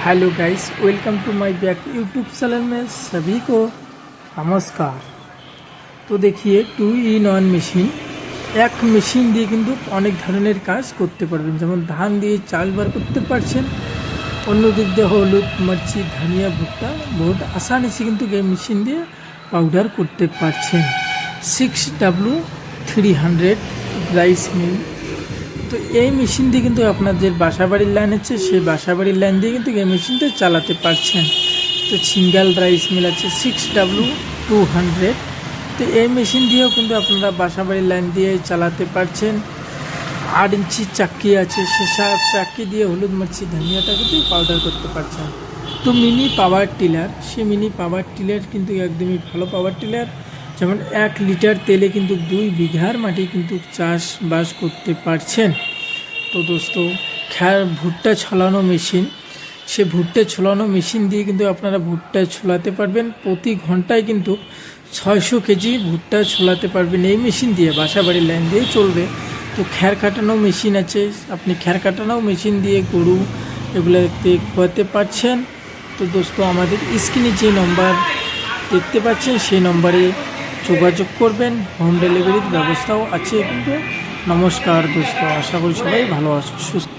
Hello guys, welcome to my back YouTube channel में सभी को नमस्कार। तो देखिए 2-in-1 মেশিন, এক মেশিন দিয়ে কিন্তু অনেক ধরনের কাজ করতে পারবেন। যেমন ধান দিয়ে চাল বার করতে পারছেন, অন্য দিক দিয়ে হলুদ, মরচি, ধনিয়া, ভুট্টা বহুত আসানি সে কিন্তু এই মেশিন দিয়ে পাউডার করতে পারছেন। 6W300 rice mill. তো এই মেশিন দিয়ে কিন্তু আপনার যে বাসাবাড়ির লাইন আছে সেই বাসাবাড়ির লাইন দিয়ে কিন্তু এই মেশিনটা চালাতে পারছেন। তো সিঙ্গেল রাইস মিল আছে 6W200। তো এই মেশিন দিয়েও কিন্তু আপনারা বাসাবাড়ির লাইন দিয়ে চালাতে পারছেন। 8 ইঞ্চি চাক্কি আছে, সেসব চাক্কি দিয়ে হলুদ, মরচি, ধনিয়াটা কিন্তু পাউডার করতে পারছেন। তো মিনি পাওয়ার টিলার, সে মিনি পাওয়ার টিলার কিন্তু একদমই ভালো পাওয়ার টিলার। যেমন 1 লিটার তেলে কিন্তু 2 বিঘার মাটি কিন্তু চাষবাস করতে পারছেন। তো দোস্ত, ভুট্টা ছলানো মেশিন, সে ভুট্টা ছলানো মেশিন দিয়ে কিন্তু আপনারা ভুট্টা ছোলাতে পারবেন। প্রতি ঘন্টায় কিন্তু 600 কেজি ভুট্টা ছোলাতে পারবেন এই মেশিন দিয়ে, বাসাবাড়ির লাইন দিয়ে চলবে। তো খ্যার কাটানো মেশিন আছে, আপনি খ্যার কাটানো মেশিন দিয়ে গরু এগুলোতে খোয়াতে পারছেন। তো দোস্ত, আমাদের স্ক্রিনে যে নম্বর দেখতে পাচ্ছেন সেই নম্বরে যোগাযোগ করবেন। হোম ডেলিভারির ব্যবস্থাও আছে কিন্তু। নমস্কার দোস্ত, আশা করি সবাই ভালো আছো, সুস্থ।